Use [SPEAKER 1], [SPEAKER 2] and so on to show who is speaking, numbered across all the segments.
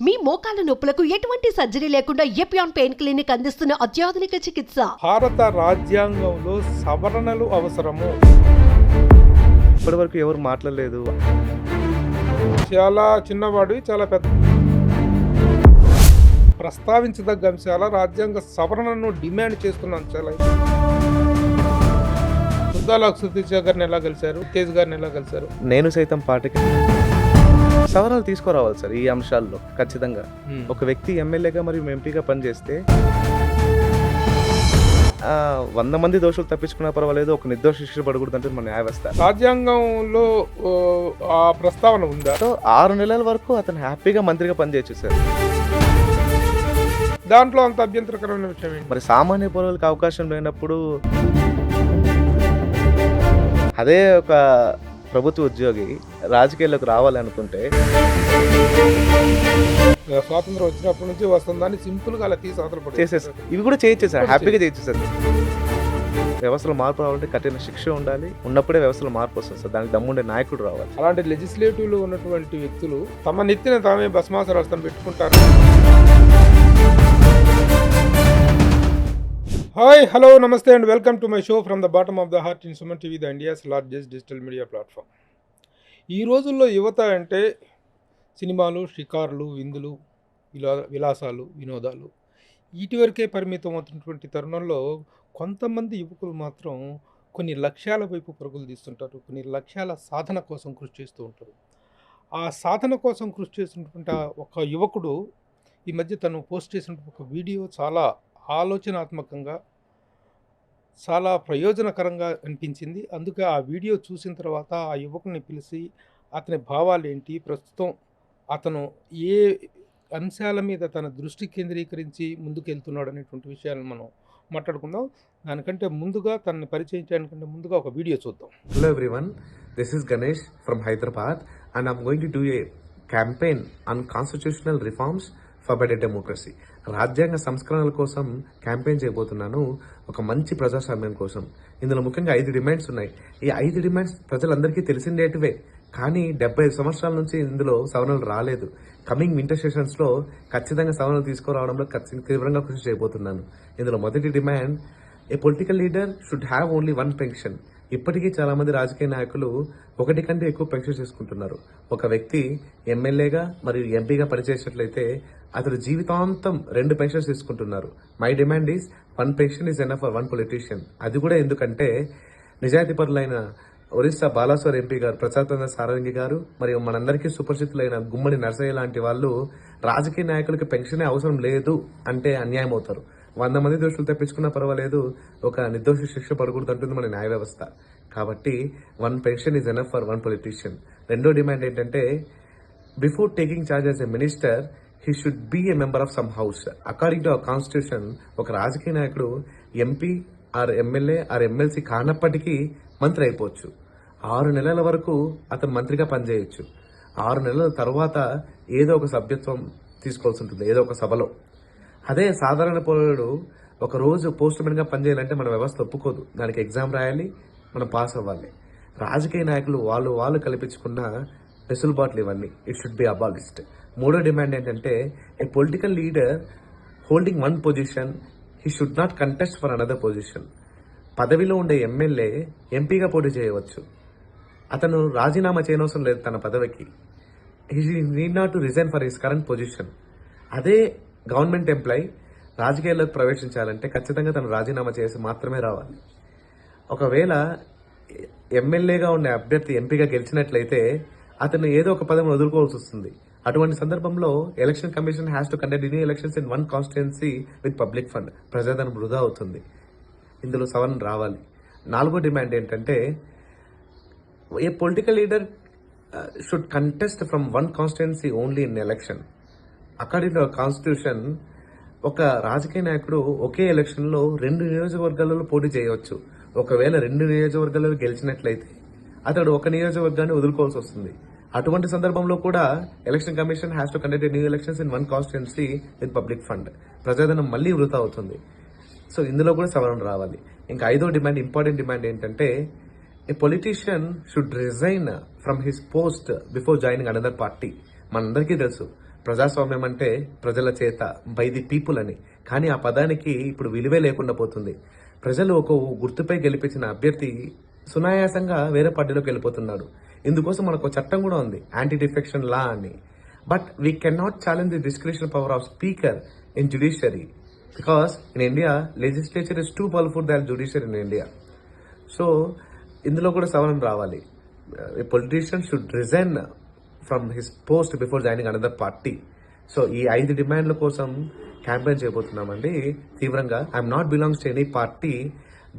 [SPEAKER 1] మీ మోకాల నొప్పులకు ఎటువంటి సర్జరీ లేకుండా ఎపియాన్ పెయిన్ క్లినిక్ అందిస్తున్న అత్యాధునిక చికిత్స.
[SPEAKER 2] భారత రాజ్యాంగంలో సవరణలు అవసరము.
[SPEAKER 3] ఇప్పటి వరకు ఎవరు మాట్లాడలేదు.
[SPEAKER 2] చాలా చిన్నవాడు, చాలా పెద్ద ప్రస్తావించదగ్గ అంశాల రాజ్యాంగ సవరణను డిమాండ్ చేస్తున్న అంశాలు. సుద్దాల సుతీష్ గారిని ఎలా కలిశారు, తేజ్ గారిని ఎలా కలిశారు?
[SPEAKER 3] నేను సైతం పార్టీకి సవరణలు తీసుకురావాలి సార్. ఈ అంశాల్లో ఖచ్చితంగా ఒక వ్యక్తి ఎమ్మెల్యేగా మరియు ఎంపీగా పనిచేస్తే 100 మంది దోషులు తప్పించుకున్నా పర్వాలేదు, ఒక నిర్దోష శిక్ష పడకూడదు అంటే మన న్యాయ వ్యవస్థ.
[SPEAKER 2] రాజ్యాంగంలో ఆ ప్రస్తావన ఉందా?
[SPEAKER 3] సో 6 నెలల వరకు అతను హ్యాపీగా మంత్రిగా పనిచేయచ్చు సార్.
[SPEAKER 2] దాంట్లో అంత అభ్యంతరకరమైన విషయం ఏంటి?
[SPEAKER 3] మరి సామాన్య పౌరులకు అవకాశం లేనప్పుడు అదే ఒక ప్రభుత్వ ఉద్యోగి రాజకీయాల్లోకి రావాలనుకుంటే
[SPEAKER 2] స్వాతంత్రం వచ్చినప్పటి నుంచి వస్తుందని సింపుల్ గా అలా తీసి
[SPEAKER 3] చేసేసి ఇవి కూడా చేయొచ్చు సార్, హ్యాపీగా చేయొచ్చు సార్. వ్యవస్థలో మార్పు రావాలంటే కఠిన శిక్ష ఉండాలి, ఉన్నప్పుడే వ్యవస్థలో మార్పు వస్తుంది సార్. దానికి దమ్ముండే నాయకుడు రావాలి.
[SPEAKER 2] అలాంటి లెజిస్లేటివ్ లో ఉన్నటువంటి వ్యక్తులు తమ నెత్తిన తామే భస్మాసురస్తం పెట్టుకుంటారు. హాయ్, హలో, నమస్తే and welcome to my show from the bottom of the heart in Suman TV, the India's largest digital media platform. ఈ రోజుల్లో యువత అంటే సినిమాలు, షికార్లు, విందులు, విలాసాలు, వినోదాలు వీటి వరకే పరిమితం అవుతున్నటువంటి తరుణంలో కొంతమంది యువకులు మాత్రం కొన్ని లక్ష్యాల వైపు పరుగులు తీస్తుంటారు, కొన్ని లక్ష్యాల సాధన కోసం కృషి చేస్తూ ఉంటారు. ఆ సాధన కోసం కృషి చేస్తున్నటువంటి ఒక యువకుడు ఈ మధ్య తను పోస్ట్ చేసిన ఒక వీడియో చాలా ఆలోచనాత్మకంగా, చాలా ప్రయోజనకరంగా అనిపించింది. అందుకే ఆ వీడియో చూసిన తర్వాత ఆ యువకుని పిలిచి అతని భావాలు ఏంటి, ప్రస్తుతం అతను ఏ అంశాల మీద తన దృష్టి కేంద్రీకరించి ముందుకెళ్తున్నాడు అనేటువంటి విషయాలను మనం మాట్లాడుకుందాం. దానికంటే ముందుగా తనని పరిచయం చేయడానికంటే ముందుగా ఒక వీడియో చూద్దాం.
[SPEAKER 4] Hello everyone, this is Ganesh from Hyderabad and I'm going to do a campaign on constitutional reforms for better democracy. రాజ్యాంగ సంస్కరణల కోసం క్యాంపెయిన్ చేయబోతున్నాను, ఒక మంచి ప్రజాస్వామ్యం కోసం. ఇందులో ముఖ్యంగా 5 డిమాండ్స్ ఉన్నాయి. ఈ 5 డిమాండ్స్ ప్రజలందరికీ తెలిసిందేటివే, కానీ 75 సంవత్సరాల నుంచి ఇందులో సవరణలు రాలేదు. కమింగ్ వింటర్ సెషన్స్ లో ఖచ్చితంగా సవరణలు తీసుకురావడంలో తీవ్రంగా కృషి చేయబోతున్నాను. ఇందులో మొదటి demand, A political leader should have only 1 pension. ఇప్పటికీ చాలా మంది రాజకీయ నాయకులు 1 కంటే ఎక్కువ పెన్షన్ తీసుకుంటున్నారు. ఒక వ్యక్తి ఎమ్మెల్యేగా మరియు ఎంపీగా పనిచేసినట్లయితే అతడు జీవితాంతం 2 పెన్షన్స్ తీసుకుంటున్నారు. My demand is 1 pension is enough for 1 politician. అది కూడా ఎందుకంటే నిజాయితీపరులైన ఒరిస్సా బాలాసోర్ ఎంపీ గారు, ప్రసాద్ సారంగి గారు, మరియు మనందరికీ సుపరిచితులైన గుమ్మడి నరసయ్య లాంటి వాళ్ళు రాజకీయ నాయకులకి పెన్షనే అవసరం లేదు అంటే అన్యాయం అవుతారు. 100 మంది దోషులు తప్పించుకున్నా పర్వాలేదు, ఒక నిర్దోష శిక్ష పడకూడదు అంటుంది మన న్యాయ వ్యవస్థ. కాబట్టి 1 pension is enough for 1 politician. రెండో డిమాండ్ ఏంటంటే, before taking charge as a minister he should be a member of some house. According to our constitution ఒక రాజకీయ నాయకుడు MP or MLA or MLC కానప్పటికీ మంత్రి అయిపోవచ్చు. 6 నెలల వరకు అతను మంత్రిగా పనిచేయొచ్చు. 6 నెలల తర్వాత ఏదో ఒక సభ్యత్వం తీసుకోవాల్సి ఉంటుంది ఏదో ఒక సభలో. అదే సాధారణ పౌరుడు ఒక రోజు పోస్ట్ మ్యాన్ గా పనిచేయాలంటే మన వ్యవస్థ ఒప్పుకోదు. దానికి ఎగ్జామ్ రాయాలి, మనం పాస్ అవ్వాలి. రాజకీయ నాయకులు వాళ్ళు కల్పించుకున్న వెసులుబాట్లు ఇవన్నీ. It should be abolished. మూడో డిమాండ్ ఏంటంటే, a political leader holding 1 position he should not contest for another position. పదవిలో ఉండే ఎమ్మెల్యే ఎంపీగా పోటీ చేయవచ్చు. అతను రాజీనామా చేయనవసరం లేదు తన పదవికి. He need not to resign for his current position. అదే గవర్నమెంట్ ఎంప్లాయీ రాజకీయాల్లోకి ప్రవేశించాలంటే ఖచ్చితంగా తను రాజీనామా చేసి మాత్రమే రావాలి. ఒకవేళ ఎమ్మెల్యేగా ఉండే అభ్యర్థి ఎంపీగా గెలిచినట్లయితే అతను ఏదో ఒక పదవిని వదులుకోవాల్సి వస్తుంది. అటువంటి సందర్భంలో election commission has to conduct any elections in 1 constituency with public fund. ప్రజాధనం వృధా అవుతుంది. ఇందులో సవరణ రావాలి. 4వ డిమాండ్ ఏంటంటే, a political leader should contest from 1 constituency only in election. According to constitution ఒక రాజకీయ నాయకుడు ఒకే ఎలక్షన్ లో 2 నియోజకవర్గాలలో పోటీ చేయవచ్చు. ఒకవేళ 2 నియోజకవర్గాలలో గెలిచినట్లయితే అతడు ఒక నియోజకవర్గాన్ని వదులుకోవాల్సి వస్తుంది. అటువంటి సందర్భంలో కూడా election commission has to conduct new elections in 1 constituency with public fund. ప్రజాధనం మళ్లీ వృధా అవుతుంది. సో ఇందులో కూడా సవరణ రావాలి. ఇంకా 5వ డిమాండ్, ఇంపార్టెంట్ డిమాండ్ ఏంటంటే, a politician should resign from his post before joining another party. మనందరికీ తెలుసు ప్రజాస్వామ్యం అంటే ప్రజల చేత, బై ది పీపుల్ అని. కానీ ఆ పదానికి ఇప్పుడు విలువే లేకుండా పోతుంది. ప్రజలు ఒక గుర్తుపై గెలిపించిన అభ్యర్థి సునాయాసంగా వేరే పార్టీలోకి వెళ్ళిపోతున్నాడు. ఇందుకోసం మనకు ఒక చట్టం కూడా ఉంది, యాంటీ డిఫెక్షన్ లా అని. But we can not challenge the description power of speaker in judiciary because in India legislature is too powerful than judiciary in India. So ఇందులో కూడా సవరణ రావాలి. A politician should resign from his post before joining another party. So ఈ 5 డిమాండ్ల కోసం campaign చేయబోతున్నామండి తీవ్రంగా. I'm not belongs to any party.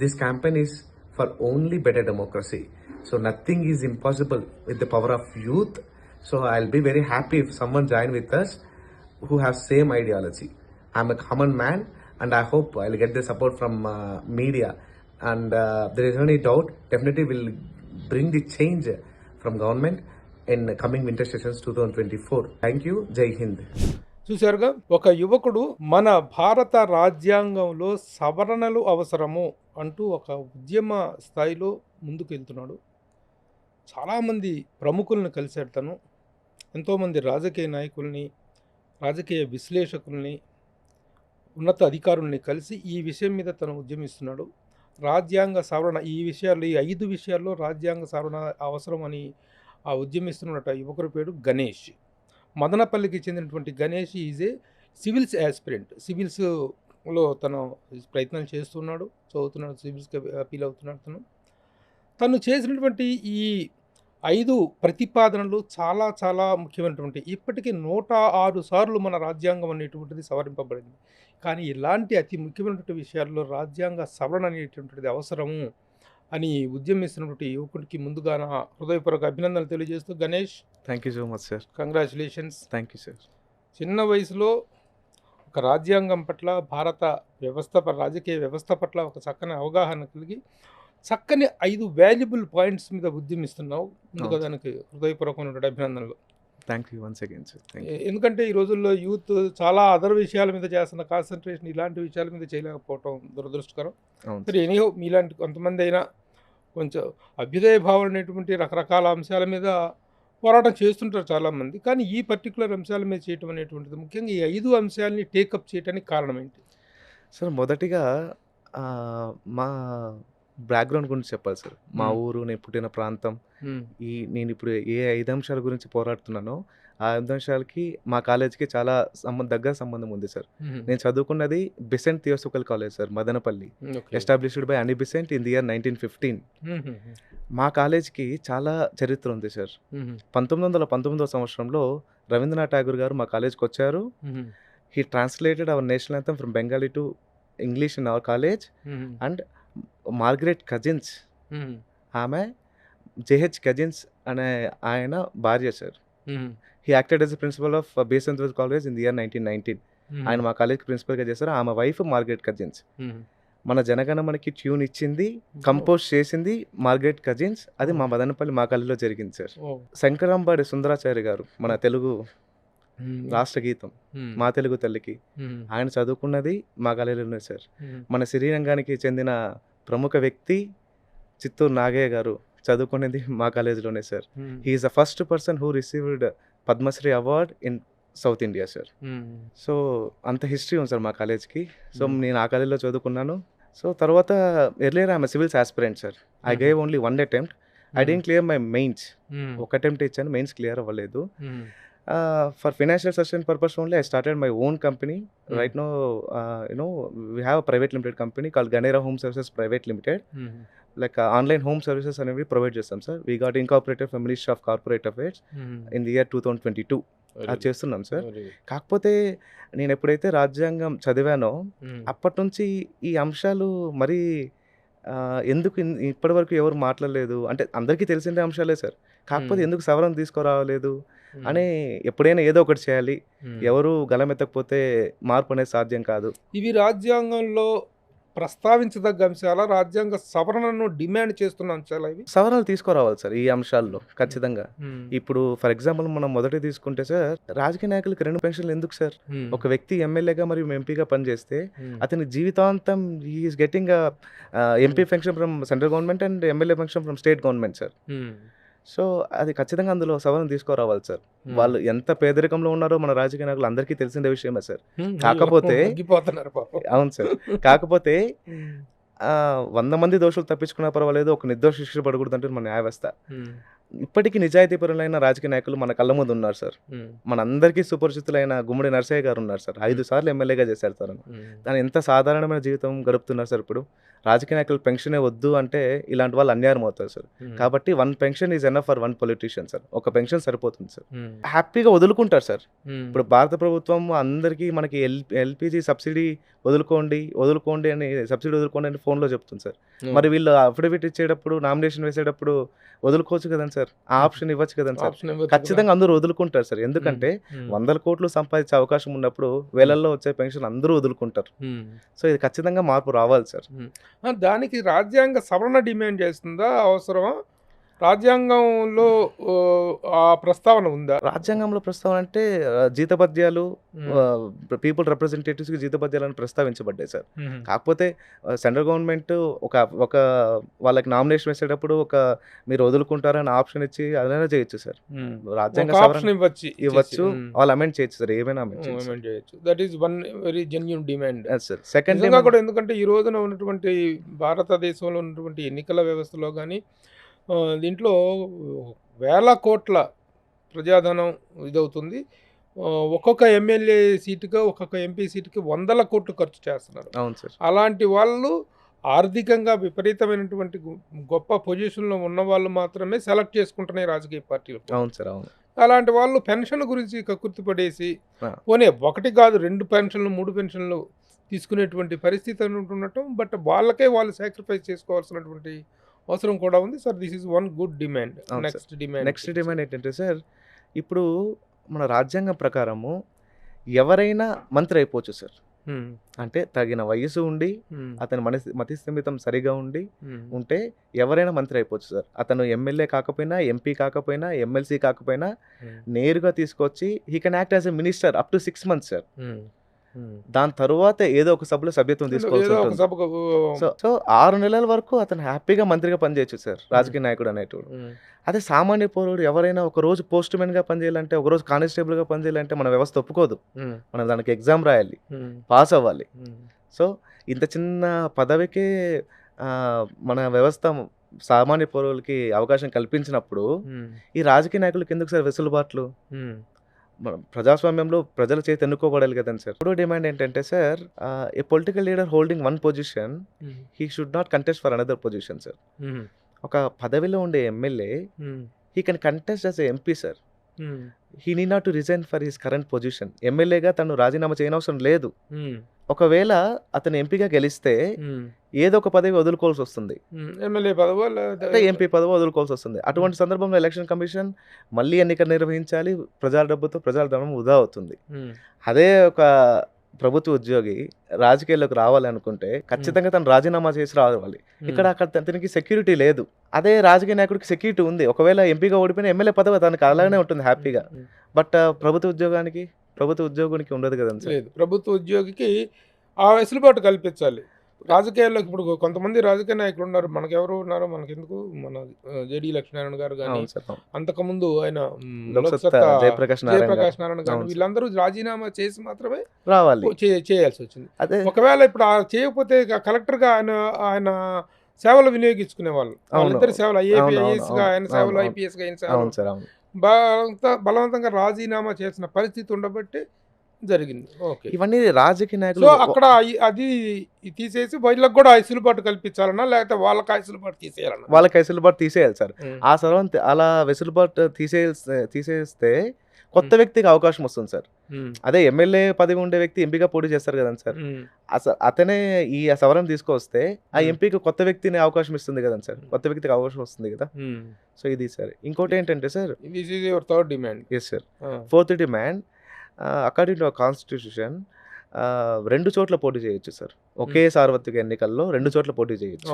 [SPEAKER 4] This campaign is for only better democracy. So nothing is impossible with the power of youth. So I will be very happy if someone join with us who have same ideology. I'm a common man and I hope I'll get the support from media, and there is any doubt definitely will bring the change from government in coming winter sessions 2024. Thank you. Jai Hind.
[SPEAKER 2] చూశారుగా, ఒక యువకుడు మన భారత రాజ్యాంగంలో సవరణలు అవసరము అంటూ ఒక ఉద్యమ స్థాయిలో ముందుకు వెళ్తున్నాడు. చాలామంది ప్రముఖులను కలిశాడు తను. ఎంతోమంది రాజకీయ నాయకుల్ని, రాజకీయ విశ్లేషకుల్ని, ఉన్నత అధికారుల్ని కలిసి ఈ విషయం మీద తను ఉద్యమిస్తున్నాడు. రాజ్యాంగ సవరణ, ఈ విషయాల్లో, ఈ 5 విషయాల్లో రాజ్యాంగ సవరణ అవసరం అని ఆ ఉద్యమిస్తున్నట యువకుడి పేరు గణేష్. మదనపల్లికి చెందినటువంటి Ganesh is a civils aspirant. సివిల్స్లో తను ప్రయత్నాలు చేస్తున్నాడు, చదువుతున్నాడు, సివిల్స్కి అపీల్ అవుతున్నాడు. తను చేసినటువంటి ఈ 5 ప్రతిపాదనలు చాలా చాలా ముఖ్యమైనటువంటి. ఇప్పటికీ 106 సార్లు మన రాజ్యాంగం అనేటువంటిది సవరింపబడింది. కానీ ఇలాంటి అతి ముఖ్యమైనటువంటి విషయాల్లో రాజ్యాంగ సవరణ అనేటువంటిది అవసరము అని ఉద్యమిస్తున్నటువంటి యువకుడికి ముందుగా నా హృదయపూర్వక అభినందనలు తెలియజేస్తూ, Ganesh,
[SPEAKER 3] thank you so much sir.
[SPEAKER 2] Congratulations.
[SPEAKER 3] Thank you sir.
[SPEAKER 2] చిన్న వయసులో ఒక రాజ్యాంగం పట్ల, భారత వ్యవస్థ రాజకీయ వ్యవస్థ పట్ల ఒక చక్కని అవగాహన కలిగి చక్కని 5 వాల్యుబుల్ పాయింట్స్ మీద ఉద్యమిస్తున్నావు. ముందుగా దానికి హృదయపూర్వకమైనటువంటి అభినందనలు.
[SPEAKER 3] Thank you once again sir. Thank you.
[SPEAKER 2] ఎందుకంటే ఈ రోజుల్లో యూత్ చాలా అదర్ విషయాల మీద చేస్తున్న కాన్సన్ట్రేషన్ ఇలాంటి విషయాల మీద చేయలేకపోవటం దురదృష్టకరం.
[SPEAKER 3] అవును
[SPEAKER 2] సరే, ఎనీహో మీలాంటి కొంతమంది అయినా కొంచెం అభ్యుదయ భావన అనేటువంటి రకరకాల అంశాల మీద పోరాటం చేస్తుంటారు చాలామంది. కానీ ఈ పర్టికులర్ అంశాల మీద చేయటం అనేటువంటిది, ముఖ్యంగా ఈ 5 అంశాలని టేకప్ చేయడానికి కారణం ఏంటి?
[SPEAKER 3] సార్, మొదటిగా మా బ్యాక్గ్రౌండ్ గురించి చెప్పాలి సార్. మా ఊరు, నేను పుట్టిన ప్రాంతం, నేను ఇప్పుడు ఏ 5 అంశాల గురించి పోరాడుతున్నానో ఆ 5 అంశాలకి మా కాలేజ్కి చాలా దగ్గర సంబంధం ఉంది సార్. నేను చదువుకున్నది Besant Theosophical college sir, Madanapalle, established by Annie Besant in the year 1915. మా కాలేజ్కి చాలా చరిత్ర ఉంది సార్. 1919వ సంవత్సరంలో రవీంద్రనాథ్ ఠాగూర్ గారు మా కాలేజ్కి వచ్చారు. He translated our national anthem from Bengali to English in our college. And Margaret Cousins, ఆమె జేహెచ్ కజిన్స్ అనే ఆయన భార్య sir. He acted as principal of Besant college in the year 1919. ఆయన మా కాలేజ్కి ప్రిన్సిపల్గా చేశారు. ఆమె వైఫ్ మార్గరెట్ కజిన్స్. మన జనగణమనకి ట్యూన్ ఇచ్చింది, కంపోజ్ చేసింది మార్గరెట్ కజిన్స్. అది మా మదనపల్లి, మా కాలేజీలో జరిగింది సార్. శంకరాంబాడి సుందరాచార్య గారు, మన తెలుగు రాష్ట్ర గీతం మా తెలుగు తల్లికి, ఆయన చదువుకున్నది మా కాలేజీలోనే సార్. మన శ్రీరంగానికి చెందిన ప్రముఖ వ్యక్తి చిత్తూరు నాగయ్య గారు చదువుకునేది మా కాలేజీలోనే sir. He is the first person who received Padma Shri award in South India sir. So అంత హిస్టరీ ఉంది సార్ మా కాలేజ్కి. సో నేను ఆ కాలేజీలో చదువుకున్నాను. సో తర్వాత earlier I'm civils aspirant sir. I gave only 1 attempt. I didn't clear my mains. ఒక అటెంప్ట్ ఇచ్చాను, మెయిన్స్ క్లియర్ అవ్వలేదు. For financial sustain purpose only I started my own company. Right now, we have a private limited company called Ganera Home Services Private Limited. Like online home services అనేవి provide చేస్తాం sir. We got incorporated from Ministry of Corporate Affairs in the year 2022. అది చేస్తున్నాం sir. కాకపోతే నేను ఎప్పుడైతే రాజ్యాంగం చదివానో అప్పటి నుంచి ఈ అంశాలు మరి ఎందుకు ఇప్పటి వరకు ఎవరు మాట్లాడలేదు అంటే, అందరికీ తెలిసిన అంశాలే సార్. కాకపోతే ఎందుకు సవరణ తీసుకురావలేదు అని ఎప్పుడైనా ఏదో ఒకటి చేయాలి. ఎవరు గలమెత్తకపోతే మార్పు అనేది సాధ్యం కాదు.
[SPEAKER 2] ఇవి రాజ్యాంగంలో ప్రస్తావించదగ్గ అంశాల, రాజ్యాంగ సవరణను డిమాండ్ చేస్తున్న అంశాలు ఇవి.
[SPEAKER 3] సవరణలు తీసుకురావాలి సార్ ఈ అంశాల్లో ఖచ్చితంగా. ఇప్పుడు ఫర్ ఎగ్జాంపుల్ మనం మొదటి తీసుకుంటే సార్, రాజకీయ నాయకులకు 2 పెన్షన్లు ఎందుకు సార్? ఒక వ్యక్తి ఎమ్మెల్యేగా మరియు ఎంపీగా పనిచేస్తే అతని జీవితాంతం is getting MP pension from central government and MLA pension from state government sir. So అది ఖచ్చితంగా అందులో సవరణ తీసుకురావాలి సార్. వాళ్ళు ఎంత పేదరికంలో ఉన్నారో మన రాజకీయ నాయకులు అందరికీ తెలిసిన విషయమే సార్. కాకపోతే
[SPEAKER 2] తగ్గిపోతున్నారు పాపం.
[SPEAKER 3] అవును సార్. కాకపోతే 100 మంది దోషులు తప్పించుకున్నా పర్వాలేదు, ఒక నిర్దోషి శిక్ష పడకూడదు అంటే మన న్యాయ వ్యవస్థ. ఇప్పటికీ నిజాయితీపరులైన రాజకీయ నాయకులు మన కళ్ళ ముందు ఉన్నారు సార్. మనందరికీ సుపరిచితులైన గుమ్మడి నరసయ్య గారు ఉన్నారు సార్. 5 సార్లు ఎమ్మెల్యేగా చేశారు సార్. దాని ఎంత సాధారణమైన జీవితం గడుపుతున్నారు సార్. ఇప్పుడు రాజకీయ నాయకులు పెన్షనే వద్దు అంటే ఇలాంటి వాళ్ళు అన్యాయం అవుతారు సార్. కాబట్టి 1 pension is enough for 1 politician sir. ఒక పెన్షన్ సరిపోతుంది సార్. హ్యాపీగా వదులుకుంటారు సార్. ఇప్పుడు భారత ప్రభుత్వం అందరికీ మనకి ఎల్పిజి సబ్సిడీ వదులుకోండి అని సబ్సిడీ వదులుకోండి అని ఫోన్లో చెప్తుంది సార్. మరి వీళ్ళు అఫిడవిట్ ఇచ్చేటప్పుడు, నామినేషన్ వేసేటప్పుడు వదులుకోవచ్చు కదండి సార్. ఆ ఆప్షన్ ఇవ్వచ్చు కదండి సార్. ఖచ్చితంగా అందరూ వదులుకుంటారు సార్. ఎందుకంటే 100 కోట్లు సంపాదించే అవకాశం ఉన్నప్పుడు వేలల్లో వచ్చే పెన్షన్ అందరూ వదులుకుంటారు. సో ఇది ఖచ్చితంగా మార్పు రావాలి సార్.
[SPEAKER 2] దానికి రాజ్యాంగ సవరణ డిమాండ్ చేస్తుందా, అవసరమా? రాజ్యాంగంలో ఆ ప్రస్తావన ఉందా?
[SPEAKER 3] రాజ్యాంగంలో ప్రస్తావన అంటే జీతభత్యాలు, పీపుల్ రిప్రజెంటేటివ్స్కి జీతభత్యాలను ప్రస్తావించబడ్డాయి సార్. కాకపోతే సెంట్రల్ గవర్నమెంట్ ఒక వాళ్ళకి నామినేషన్ వేసేటప్పుడు మీరు వదులుకుంటారని ఆప్షన్ ఇచ్చి అదైనా చేయొచ్చు సార్. రాజ్యాంగ సవరణ ఇవ్వచ్చు, వాళ్ళు అమెండ్ చేయొచ్చు సార్. ఏమైనా అమెండ్
[SPEAKER 2] చేయొచ్చు. That is one very genuine demand
[SPEAKER 3] sir. Second
[SPEAKER 2] కూడా ఎందుకంటే ఈ రోజున ఉన్నటువంటి భారతదేశంలో ఉన్నటువంటి ఎన్నికల వ్యవస్థలో కానీ దీంట్లో వేల కోట్ల ప్రజాధనం ఇదవుతుంది. ఒక్కొక్క ఎమ్మెల్యే సీటుగా, ఒక్కొక్క ఎంపీ సీటుకి 100 కోట్లు ఖర్చు చేస్తున్నారు.
[SPEAKER 3] అవును సార్.
[SPEAKER 2] అలాంటి వాళ్ళు ఆర్థికంగా విపరీతమైనటువంటి గొప్ప పొజిషన్లో ఉన్న వాళ్ళు మాత్రమే సెలెక్ట్ చేసుకుంటున్నాయి రాజకీయ పార్టీలు.
[SPEAKER 3] అవును సార్. అవును.
[SPEAKER 2] అలాంటి వాళ్ళు పెన్షన్ గురించి కక్కుర్తి పడేసి పోనీ 1 కాదు 2 పెన్షన్లు 3 పెన్షన్లు తీసుకునేటువంటి పరిస్థితి ఉండటం, బట్ వాళ్ళకే వాళ్ళు సాక్రిఫైస్ చేసుకోవాల్సినటువంటి అవసరం కూడా ఉంది sir. This is one good demand.
[SPEAKER 3] Next demand ఏంటంటే సార్, ఇప్పుడు మన రాజ్యాంగం ప్రకారము ఎవరైనా మంత్రి అయిపోవచ్చు సార్. అంటే తగిన వయసు ఉండి, అతని మతిస్థిమితం సరిగా ఉంటే ఎవరైనా మంత్రి అయిపోవచ్చు సార్. అతను ఎమ్మెల్యే కాకపోయినా, ఎంపీ కాకపోయినా, ఎమ్మెల్సీ కాకపోయినా నేరుగా తీసుకొచ్చి he can act as a minister up to 6 months sir. దాని తరువాత ఏదో ఒక సభలో సభ్యత్వం తీసుకోవాల్సి ఉంటుంది. సో 6 నెలల వరకు అతను హ్యాపీగా మంత్రిగా పనిచేయచ్చు సార్, రాజకీయ నాయకుడు అనేటోడు. అదే సామాన్య పౌరుడు ఎవరైనా ఒక రోజు పోస్ట్ మ్యాన్ గా పనిచేయాలంటే, ఒక రోజు కానిస్టేబుల్ గా పనిచేయాలంటే మన వ్యవస్థ ఒప్పుకోదు. మనం దానికి ఎగ్జామ్ రాయాలి, పాస్ అవ్వాలి. సో ఇంత చిన్న పదవికే మన వ్యవస్థ సామాన్య పౌరులకి అవకాశం కల్పించినప్పుడు ఈ రాజకీయ నాయకులకు ఎందుకు సార్ వెసులుబాట్లు? మనం ప్రజాస్వామ్యంలో ప్రజల చేతి ఎన్నుకోబడాలి కదండి సార్. ఇప్పుడు డిమాండ్ ఏంటంటే sir, A political leader holding 1 position he should not contest for another position sir. ఒక పదవిలో ఉండే MLA he can contest as a MP sir. He need not to resign for his current position. ఎమ్మెల్యేగా తను రాజీనామా చేయనవసరం లేదు. ఒకవేళ అతను ఎంపీగా గెలిస్తే ఏదో ఒక పదవి వదులుకోవాల్సి వస్తుంది,
[SPEAKER 2] ఎమ్మెల్యే పదవో
[SPEAKER 3] ఎంపీ పదవి వదులుకోవాల్సి వస్తుంది. అటువంటి సందర్భంలో ఎలక్షన్ కమిషన్ మళ్ళీ ఎన్నిక నిర్వహించాలి, ప్రజల డబ్బుతో ప్రజల ధనం వృధా అవుతుంది. అదే ఒక ప్రభుత్వ ఉద్యోగి రాజకీయాల్లోకి రావాలి అనుకుంటే ఖచ్చితంగా తను రాజీనామా చేసి రావాలి. ఇక్కడ అతనికి సెక్యూరిటీ లేదు. అదే రాజకీయ నాయకుడికి సెక్యూరిటీ ఉంది. ఒకవేళ ఎంపీగా ఓడిపోయిన ఎమ్మెల్యే పదవి తనకు అలాగే ఉంటుంది హ్యాపీగా. బట్ ప్రభుత్వ ఉద్యోగానికి ఉండదు కదండి సార్.
[SPEAKER 2] లేదు, ప్రభుత్వ ఉద్యోగికి ఆ వెసులుబాటు కల్పించాలి. రాజకీయాల్లో ఇప్పుడు కొంతమంది రాజకీయ నాయకులు ఉన్నారు, మనకెవరు ఉన్నారో మనకెందుకు, మన జేడీ లక్ష్మీనారాయణ గారు కానీ, అంతకుముందు ఆయన జయప్రకాష్ నారాయణ గారు, వీళ్ళందరూ రాజీనామా చేసి మాత్రమే
[SPEAKER 3] రావాలి,
[SPEAKER 2] చేయాల్సి వచ్చింది. ఒకవేళ ఇప్పుడు చేయకపోతే కలెక్టర్ గా ఆయన సేవలు వినియోగించుకునే వాళ్ళు, వాళ్ళిద్దరు సేవలు ఐఏపీఐఎస్ గా ఆయన సేవలు, ఐపీఎస్ గా ఆయన సేవలు బలవంతంగా రాజీనామా చేసిన పరిస్థితి ఉండబట్టి జరిగింది. ఓకే,
[SPEAKER 3] ఇవన్నీ రాజకీయ నాయకులు.
[SPEAKER 2] సో అక్కడ అది తీసేసి వీళ్ళకి కూడా వెసులుబాటు కల్పించాలన్నా, లేకపోతే వాళ్ళకి వెసులుబాటు తీసేయాలన్నా?
[SPEAKER 3] వాళ్ళకి వెసులుబాటు తీసేయాలి సార్. ఆ సర్వం అలా వెసులుబాటు తీసేస్తే కొత్త వ్యక్తికి అవకాశం వస్తుంది సార్. అదే ఎమ్మెల్యే పదవి ఉండే వ్యక్తి ఎంపీగా పోటీ చేస్తారు కదండి సార్. అతనే ఈ సవరణ తీసుకొస్తే ఆ ఎంపీకి కొత్త వ్యక్తిని అవకాశం ఇస్తుంది కదండి సార్, కొత్త వ్యక్తికి అవకాశం వస్తుంది కదా. సో ఇది సార్. ఇంకోటి ఏంటంటే sir,
[SPEAKER 2] this is your third demand.
[SPEAKER 3] Yes sir. Fourth demand, according to constitution 2 చోట్ల పోటీ చేయొచ్చు సార్. ఒకే సార్వత్రిక ఎన్నికల్లో 2 చోట్ల పోటీ చేయొచ్చు.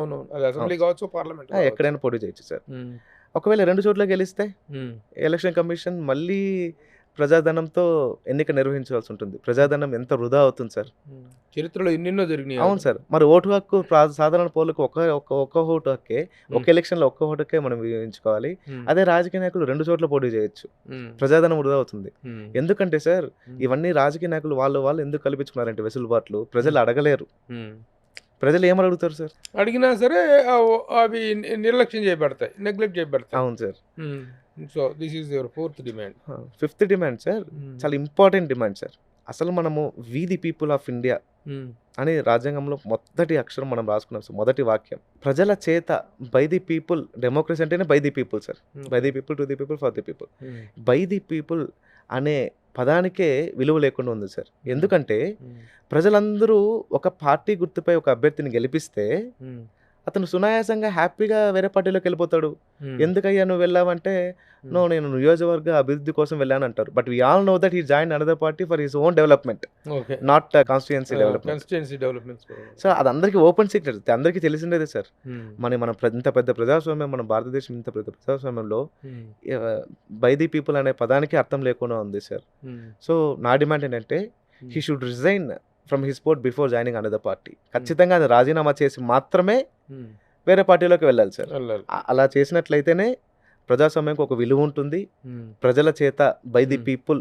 [SPEAKER 2] అసెంబ్లీ కావచ్చు, పార్లమెంట్,
[SPEAKER 3] ఎక్కడైనా పోటీ చేయొచ్చు సార్. ఒకవేళ 2 చోట్ల గెలిస్తే ఎలక్షన్ కమిషన్ మళ్ళీ ప్రజాధనంతో ఎన్నిక నిర్వహించాల్సి ఉంటుంది. ప్రజాధనం ఎంత వృధా అవుతుంది సార్.
[SPEAKER 2] చరిత్రలో ఎన్నెన్నో జరిగినాయి.
[SPEAKER 3] అవును సార్. మరి ఓటు హక్కు సాధారణ పౌరులకు ఒక్క ఓటు హక్కే, ఒక ఎలక్షన్‌లో ఒక్క ఓటు హక్కే మనం వినియోగించుకోవాలి. అదే రాజకీయ నాయకులు 2 చోట్ల పోటీ చేయొచ్చు. ప్రజాధనం వృధా అవుతుంది. ఎందుకంటే సార్ ఇవన్నీ రాజకీయ నాయకులు వాళ్ళు ఎందుకు కల్పించుకున్నారంటే వెసులుబాట్లు ప్రజలు అడగలేరు. ప్రజలు ఏం అడుగుతారు సార్?
[SPEAKER 2] అడిగినా సరే అవి నిర్లక్ష్యం చేయబడతాయి, నెగ్లెక్ట్ చేయబడతాయి.
[SPEAKER 3] అవును sir.
[SPEAKER 2] So this is your 4th demand.
[SPEAKER 3] 5th demand sir చాలా ఇంపార్టెంట్ డిమాండ్ సార్. అసలు మనము వి ది పీపుల్ ఆఫ్ ఇండియా అని రాజ్యాంగంలో మొదటి అక్షరం మనం రాసుకున్నాం సార్. మొదటి వాక్యం ప్రజల చేత బై ది పీపుల్. డెమోక్రసీ అంటేనే by the people sir. By the people, to the people, for the people. By the people అనే పదానికే విలువ లేకుండా ఉంది సార్. ఎందుకంటే ప్రజలందరూ ఒక పార్టీ గుర్తుపై ఒక అభ్యర్థిని గెలిపిస్తే అతను సునాయాసంగా హ్యాపీగా వేరే పార్టీలోకి వెళ్ళిపోతాడు. ఎందుకయ్యా నువ్వు వెళ్ళావంటే నో నేను నియోజకవర్గ అభివృద్ధి కోసం వెళ్ళాను అంటారు. But we all know that he join another party for his own development, not constituency development. So అది అందరికీ ఓపెన్ సీక్రెట్, అందరికీ తెలిసిందేదే సార్. మన ఇంత పెద్ద ప్రజాస్వామ్యం, మన భారతదేశం ఇంత పెద్ద ప్రజాస్వామ్యంలో బై ది పీపుల్ అనే పదానికి అర్థం లేకుండా ఉంది సార్. సో నా డిమాండ్ ఏంటంటే he should resign from his post before joining another party. ఖచ్చితంగా అది రాజీనామా చేసి మాత్రమే వేరే పార్టీలోకి వెళ్ళాలి సార్. అలా చేసినట్లయితేనే ప్రజాస్వామ్యంకి ఒక విలువ ఉంటుంది. ప్రజల చేత బై ది పీపుల్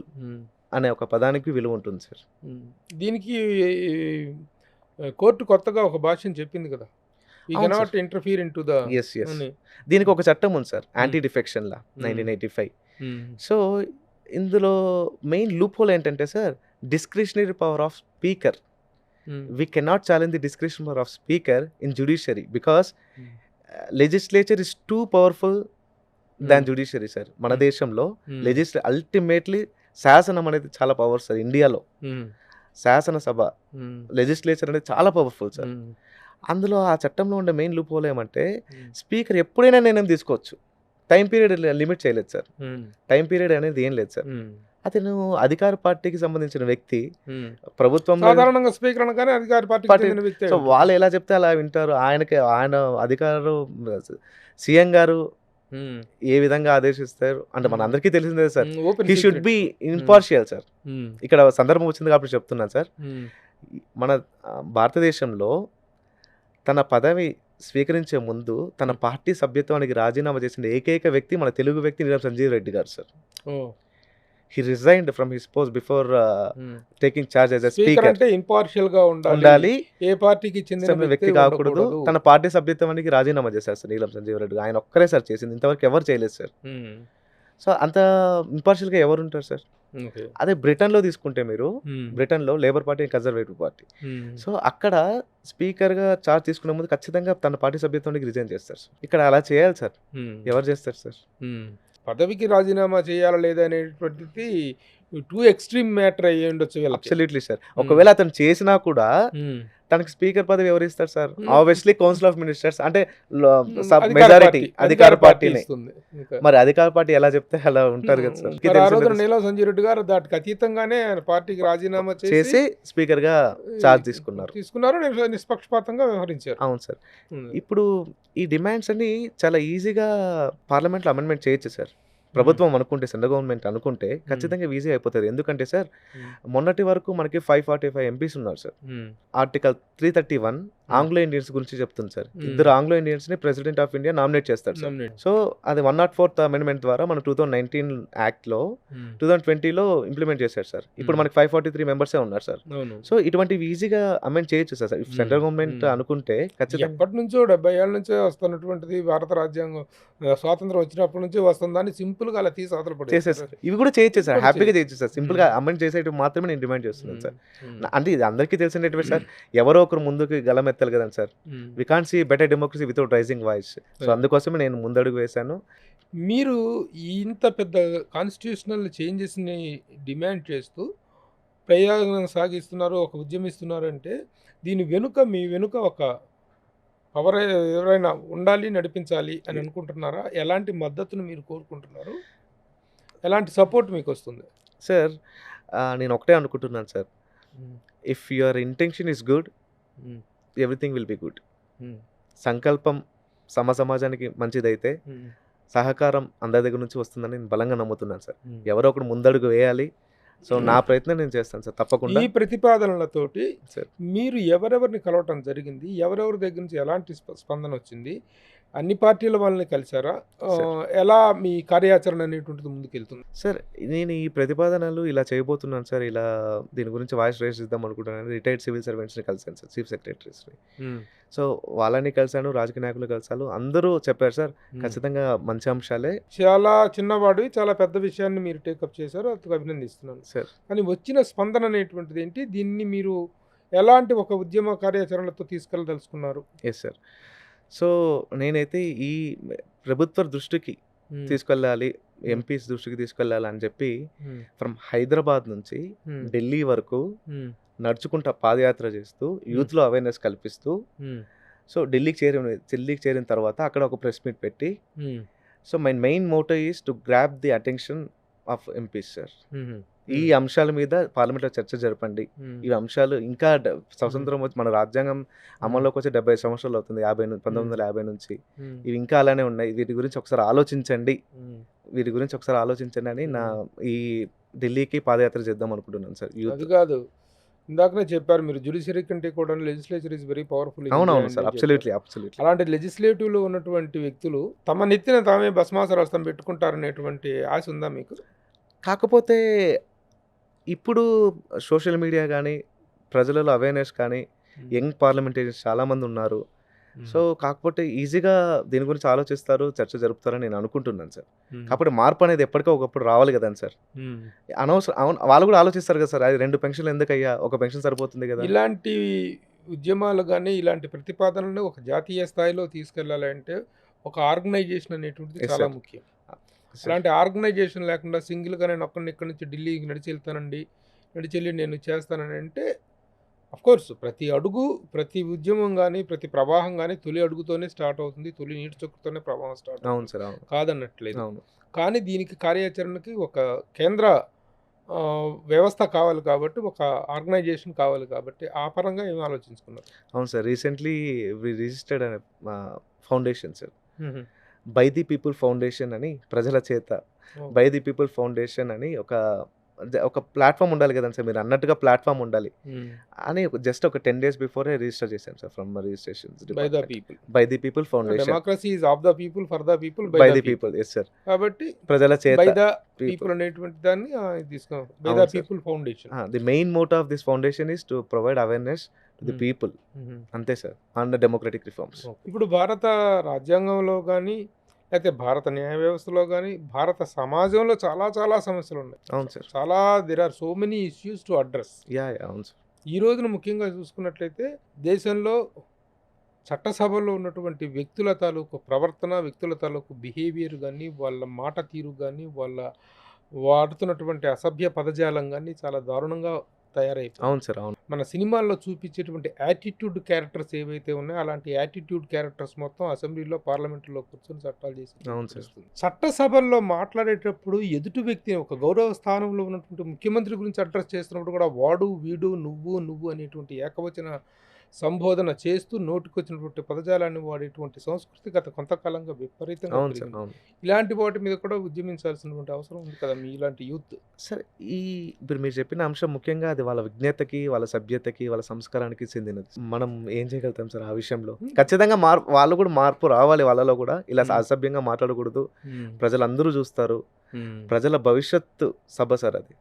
[SPEAKER 3] అనే ఒక పదానికి విలువ ఉంటుంది సార్.
[SPEAKER 2] దీనికి కోర్టు కొత్తగా ఒక భాషను చెప్పింది కదా, we cannot interfere into the.
[SPEAKER 3] yes దీనికి ఒక చట్టం ఉంది సార్, యాంటీ డిఫెక్షన్ లా 1985. సో ఇందులో మెయిన్ లూప్ హోల్ ఏంటంటే sir discretionary power of speaker. we cannot challenge the discretion power of speaker in judiciary because legislature is too powerful than judiciary sir. మన దేశంలో ultimately శాసనం అనేది చాలా power sir. ఇండియాలో శాసనసభ legislature అనేది చాలా పవర్ఫుల్ సార్. అందులో ఆ చట్టంలో ఉండే మెయిన్ లూప్ హోల్ ఏమంటే స్పీకర్ ఎప్పుడైనా నిర్ణయం తీసుకోవచ్చు. టైం పీరియడ్ లిమిట్ చేయలేదు సార్. టైం పీరియడ్ అనేది ఏం లేదు సార్. అతను అధికార పార్టీకి సంబంధించిన వ్యక్తి, ప్రభుత్వం
[SPEAKER 2] సాధారణంగా స్పీకర్ అనగానే అధికార పార్టీ.
[SPEAKER 3] సో వాళ్ళు ఎలా చెప్తే అలా వింటారు. ఆయన అధికారు సీఎం గారు ఏ విధంగా ఆదేశిస్తారు అంటే మన అందరికీ తెలిసిందే sir. He should be impartial sir. ఇక్కడ సందర్భం వచ్చింది కాబట్టి చెప్తున్నాను సార్. మన భారతదేశంలో తన పదవి స్వీకరించే ముందు తన పార్టీ సభ్యత్వానికి రాజీనామా చేసిన ఏకైక వ్యక్తి మన తెలుగు వ్యక్తి నీలం సంజీవ్ రెడ్డి గారు sir. He resigned from his post before taking charge as a speaker.
[SPEAKER 2] అంటే ఇంపార్షియల్ గా ఉండాలి, ఏ పార్టీకి చెందిన
[SPEAKER 3] వ్యక్తి కాకూడదు. తన పార్టీ సభ్యత్వానికి రాజీనామా చేశారు సార్ నీలం సంజీవ్ రెడ్డి. ఆయన ఒక్కరే సార్ చేసింది, ఇంతవరకు ఎవరు చేయలేదు సార్. సో అంత ఇంపార్షియల్ గా ఎవరు ఉంటారు సార్? అదే బ్రిటన్లో తీసుకుంటే మీరు, బ్రిటన్లో labour party, conservative party. So అక్కడ స్పీకర్ గా చార్జ్ తీసుకునే ముందు ఖచ్చితంగా తన పార్టీ సభ్యత్వానికి రిజైన్ చేస్తారు సార్. ఇక్కడ అలా చేయాలి సార్. ఎవరు చేస్తారు సార్?
[SPEAKER 2] పదవికి రాజీనామా చేయాలా లేదా అనేటువంటిది టూ ఎక్స్ట్రీమ్ మ్యాటర్ అయ్యి ఉండొచ్చు.
[SPEAKER 3] Absolutely sir. ఒకవేళ అతను చేసినా కూడా తనకి స్పీకర్ పదవి ఎవరు ఇస్తారు sir? Obviously council of ministers, అంటే మెజారిటీ అధికార పార్టీని. మరి అధికార పార్టీ ఎలా చెప్తే అలా ఉంటారు కదా సార్.
[SPEAKER 2] నీలం సంజయ్ రెడ్డి గారు దాటికి అతీతంగానే పార్టీకి రాజీనామా
[SPEAKER 3] చేసి స్పీకర్ గా చార్జ్ తీసుకున్నారు,
[SPEAKER 2] నిష్పక్షపాతంగా వ్యవహరించారు.
[SPEAKER 3] అవును సార్. ఇప్పుడు ఈ డిమాండ్స్ అన్ని చాలా ఈజీగా పార్లమెంట్లో అమెండ్మెంట్ చేయొచ్చు సార్. ప్రభుత్వం అనుకుంటే, సెంట్రల్ గవర్నమెంట్ అనుకుంటే ఖచ్చితంగా ఈజీ అయిపోతుంది. ఎందుకంటే సార్ మొన్నటి వరకు మనకి 545 ఎంపీస్ ఉన్నారు సార్. ఆర్టికల్ 331 ఆంగ్లో ఇండియన్స్ గురించి చెప్తుంది సార్. ఇద్దరు ఆంగ్లో ఇండియన్స్ ని ప్రెసిడెంట్ ఆఫ్ ఇండియా నామినేట్ చేస్తారు సార్. సో అది 104th అమెండ్మెంట్ ద్వారా మన 2019 యాక్ట్ లో 2020లో ఇంప్లిమెంట్ చేశారు సార్. ఇప్పుడు మనకి 543 మెంబర్సే ఉన్నారు సార్. సో ఇటువంటివి ఈజీగా అమెండ్ చేయొచ్చు సార్. సెంట్రల్ గవర్నమెంట్ అనుకుంటే ఖచ్చితంగా.
[SPEAKER 2] ఎప్పటి నుంచో 70 ఏళ్ళ నుంచే వస్తున్నటువంటిది భారత రాజ్యాంగం, స్వాతంత్రం వచ్చినప్పటి నుంచి వస్తుందని సింపుల్ గా అలా తీసి అవతల
[SPEAKER 3] చేసేసారు. ఇవి కూడా చేయొచ్చు సార్, హ్యాపీగా చేయొచ్చు సార్. సింపుల్ గా అమెండ్ చేసేటి మాత్రమే నేను డిమాండ్ చేస్తున్నాను సార్. అంటే ఇది అందరికీ తెలిసినట్టు సార్, ఎవరో ఒకరు ముందుకు గలం ఎత్తాలి కదండి sir. We can't see better democracy without raising voice. So అందుకోసమే నేను ముందడుగు వేశాను.
[SPEAKER 2] మీరు ఇంత పెద్ద కాన్స్టిట్యూషనల్ చేంజెస్ని డిమాండ్ చేస్తూ ప్రయాణం సాగిస్తున్నారు, ఒక ఉద్యమిస్తున్నారు అంటే దీని వెనుక, మీ వెనుక ఒక పవర్ ఎవరైనా ఉండాలి, నడిపించాలి అని అనుకుంటున్నారా? ఎలాంటి మద్దతును మీరు కోరుకుంటున్నారు? ఎలాంటి సపోర్ట్ మీకు వస్తుంది?
[SPEAKER 3] సార్ నేను ఒకటే అనుకుంటున్నాను sir, if your intention is good everything will be good. సంకల్పం సమాజానికి మంచిదైతే సహకారం అందరి దగ్గర నుంచి వస్తుందని నేను బలంగా నమ్ముతున్నాను సార్.
[SPEAKER 2] ఉమ్.
[SPEAKER 3] ఎవరో ఒకడు ముందడుగు వేయాలి. సో నా ప్రయత్నం నేను చేస్తాను సార్ తప్పకుండా.
[SPEAKER 2] ఈ ప్రతిపాదనలతోటి
[SPEAKER 3] సార్
[SPEAKER 2] మీరు ఎవరెవరిని కలవటం జరిగింది, ఎవరెవరి దగ్గర నుంచి ఎలాంటి స్పందన వచ్చింది, అన్ని పార్టీల వాళ్ళని కలిసారా, ఎలా మీ కార్యాచరణ అనేటువంటిది ముందుకెళ్తుంది?
[SPEAKER 3] సార్ నేను ఈ ప్రతిపాదనలు ఇలా చేయబోతున్నాను సార్. ఇలా దీని గురించి వాయిస్ రేస్ ఇద్దాం అనుకుంటున్నాను. రిటైర్డ్ సివిల్ సర్వెంట్స్ని కలిసాను సార్, చీఫ్ సెక్రటరీస్ని. సో వాళ్ళని కలిసాను, రాజకీయ నాయకులు కలిసాను. అందరూ చెప్పారు సార్ ఖచ్చితంగా మంచి అంశాలే
[SPEAKER 2] చాలా చిన్నవాడివి చాలా పెద్ద విషయాన్ని మీరు టేకప్ చేశారు, అందుకు అభినందిస్తున్నాను
[SPEAKER 3] సార్.
[SPEAKER 2] కానీ వచ్చిన స్పందన అనేటువంటిది ఏంటి, దీన్ని మీరు ఎలాంటి ఒక ఉద్యమ కార్యాచరణలతో తీసుకెళ్ళదలుచుకున్నారు?
[SPEAKER 3] Yes sir. సో నేనైతే ఈ ప్రభుత్వ దృష్టికి తీసుకెళ్ళాలి, ఎంపీస్ దృష్టికి తీసుకెళ్ళాలి అని చెప్పి ఫ్రమ్ హైదరాబాద్ నుంచి ఢిల్లీ వరకు నడుచుకుంటా పాదయాత్ర చేస్తూ యూత్లో అవేర్నెస్ కల్పిస్తూ సో ఢిల్లీకి చేరిన తర్వాత అక్కడ ఒక ప్రెస్ మీట్ పెట్టి so my main motto is to grab the attention of MPs sir. ఈ అంశాల మీద పార్లమెంట్లో చర్చ జరపండి. ఈ అంశాలు ఇంకా స్వతంత్రం వచ్చి మన రాజ్యాంగం అమల్లోకి వచ్చి 70 సంవత్సరాలు అవుతుంది, 1950 నుంచి. ఇవి ఇంకా అలానే ఉన్నాయి. వీటి గురించి ఒకసారి ఆలోచించండి అని నా ఈ ఢిల్లీకి పాదయాత్ర చేద్దాం అనుకుంటున్నాను సార్.
[SPEAKER 2] అది కాదు, ఇందాకనే చెప్పారు మీరు జ్యుడిషియరీ కంటే కూడా లెజిస్లేచర్ ఇస్ వెరీ పవర్ఫుల్.
[SPEAKER 3] అవునవును సార్, అబ్సల్యూట్లీ.
[SPEAKER 2] అలాంటి లెజిస్లేటివ్లో ఉన్నటువంటి వ్యక్తులు తమ నెత్తిన తామే భస్మాసరస్తం పెట్టుకుంటారనేటువంటి ఆశ ఉందా మీకు?
[SPEAKER 3] కాకపోతే ఇప్పుడు సోషల్ మీడియా కానీ ప్రజలలో అవేర్నెస్ కానీ యంగ్ పార్లమెంటేరియన్స్ చాలామంది ఉన్నారు. సో కాకపోతే ఈజీగా దీని గురించి ఆలోచిస్తారు, చర్చ జరుపుతారని నేను అనుకుంటున్నాను సార్. కాకపోతే మార్పు అనేది ఎప్పటికో ఒకప్పుడు రావాలి కదండి సార్. అనవసరం అవును, వాళ్ళు కూడా ఆలోచిస్తారు కదా సార్, అది 2 పెన్షన్లు ఎందుకయ్యా, ఒక పెన్షన్ సరిపోతుంది కదా.
[SPEAKER 2] ఇలాంటి ఉద్యమాలు కానీ ఇలాంటి ప్రతిపాదనలు ఒక జాతీయ స్థాయిలో తీసుకెళ్లాలంటే ఒక ఆర్గనైజేషన్ అనేటువంటిది
[SPEAKER 3] Yes,
[SPEAKER 2] చాలా
[SPEAKER 3] sir.
[SPEAKER 2] ముఖ్యం. అలాంటి ఆర్గనైజేషన్ లేకుండా సింగిల్గా నేను ఒక్కడిని ఇక్కడి నుంచి ఢిల్లీకి నడిచెళ్ళి నేను చేస్తానని అంటే కోర్స్ ప్రతి అడుగు, ప్రతి ఉద్యమం కానీ ప్రతి ప్రవాహం కానీ తొలి అడుగుతోనే స్టార్ట్ అవుతుంది, తొలి నీటి చొక్కుతోనే ప్రవాహం స్టార్ట్ అవుతుంది.
[SPEAKER 3] అవును సార్, అవును
[SPEAKER 2] కాదన్నట్లేదు.
[SPEAKER 3] అవును
[SPEAKER 2] కానీ దీనికి కార్యాచరణకి ఒక కేంద్ర వ్యవస్థ కావాలి కాబట్టి, ఒక ఆర్గనైజేషన్ కావాలి కాబట్టి ఆ పరంగా ఏం ఆలోచించుకున్నారు?
[SPEAKER 3] అవును సార్. రీసెంట్లీ రిజిస్టర్డ్ అనే foundation sir, by the people foundation అని, ప్రజల చేత బై ది పీపుల్ ఫౌండేషన్ అని ఒక ప్లాట్ఫామ్ ఉండాలి కదండి సార్, మీరు అన్నట్టుగా ప్లాట్ఫామ్ ఉండాలి అని జస్ట్ ఒక 10 days బిఫోరే రిజిస్టర్ చేశాను sir from registration. By the people foundation,
[SPEAKER 2] democracy is of the people, for the people,
[SPEAKER 3] by the people. Yes sir.
[SPEAKER 2] కాబట్టి
[SPEAKER 3] ప్రజల చేత
[SPEAKER 2] బై ద పీపుల్ అనేటువంటి దాన్ని తీసుకున్నాం, by the people foundation.
[SPEAKER 3] The main motto of this foundation is to provide awareness to the people. అంతే sir, on the democratic reforms.
[SPEAKER 2] ఇప్పుడు భారత రాజ్యాంగంలో కానీ లేకపోతే భారత న్యాయ వ్యవస్థలో కానీ భారత సమాజంలో చాలా చాలా సమస్యలు ఉన్నాయి.
[SPEAKER 3] అవును సార్.
[SPEAKER 2] చాలా there are so many issues to address.
[SPEAKER 3] అవును సార్.
[SPEAKER 2] ఈ రోజున ముఖ్యంగా చూసుకున్నట్లయితే దేశంలో చట్టసభలో ఉన్నటువంటి వ్యక్తుల తాలూకు ప్రవర్తన, వ్యక్తుల తాలూకు బిహేవియర్ కానీ, వాళ్ళ మాట తీరు కానీ, వాళ్ళ వాడుతున్నటువంటి అసభ్య పదజాలం కానీ చాలా దారుణంగా తయారైపోయింది.
[SPEAKER 3] అవును సార్, అవును.
[SPEAKER 2] మన సినిమాల్లో చూపించేటువంటి యాటిట్యూడ్ క్యారెక్టర్స్ ఏవైతే ఉన్నాయో అలాంటి యాటిట్యూడ్ క్యారెక్టర్స్ మొత్తం అసెంబ్లీలో, పార్లమెంట్లో కూర్చొని చట్టాలు చేసి
[SPEAKER 3] అవును సార్.
[SPEAKER 2] చట్టసభల్లో మాట్లాడేటప్పుడు ఎదుటి వ్యక్తిని ఒక గౌరవ స్థానంలో ఉన్నటువంటి ముఖ్యమంత్రి గురించి అడ్రస్ చేస్తున్నప్పుడు కూడా వాడు, వీడు, నువ్వు అనేటువంటి ఏకవచన సంబోధన చేస్తూ నోటికొచ్చినటువంటి పదజాలాన్ని వాడేటువంటి సంస్కృతి గత కొంతకాలంగా విపరీతంగా
[SPEAKER 3] అవును సార్,
[SPEAKER 2] పెరిగింది.
[SPEAKER 3] అవును.
[SPEAKER 2] ఇలాంటి వాటి మీద కూడా ఉద్యమించాల్సినటువంటి అవసరం ఉంది కదా మీ ఇలాంటి యూత్.
[SPEAKER 3] సార్ ఇప్పుడు మీరు చెప్పిన అంశం ముఖ్యంగా అది వాళ్ళ విజ్ఞతకి, వాళ్ళ సభ్యతకి, వాళ్ళ సంస్కారానికి చెందినది. మనం ఏం చేయగలుగుతాం సార్ ఆ విషయంలో? ఖచ్చితంగా వాళ్ళు కూడా మార్పు రావాలి వాళ్ళలో కూడా. ఇలా అసభ్యంగా మాట్లాడకూడదు, ప్రజలందరూ చూస్తారు. ప్రజల భవిష్యత్తు సభ సార్ అది,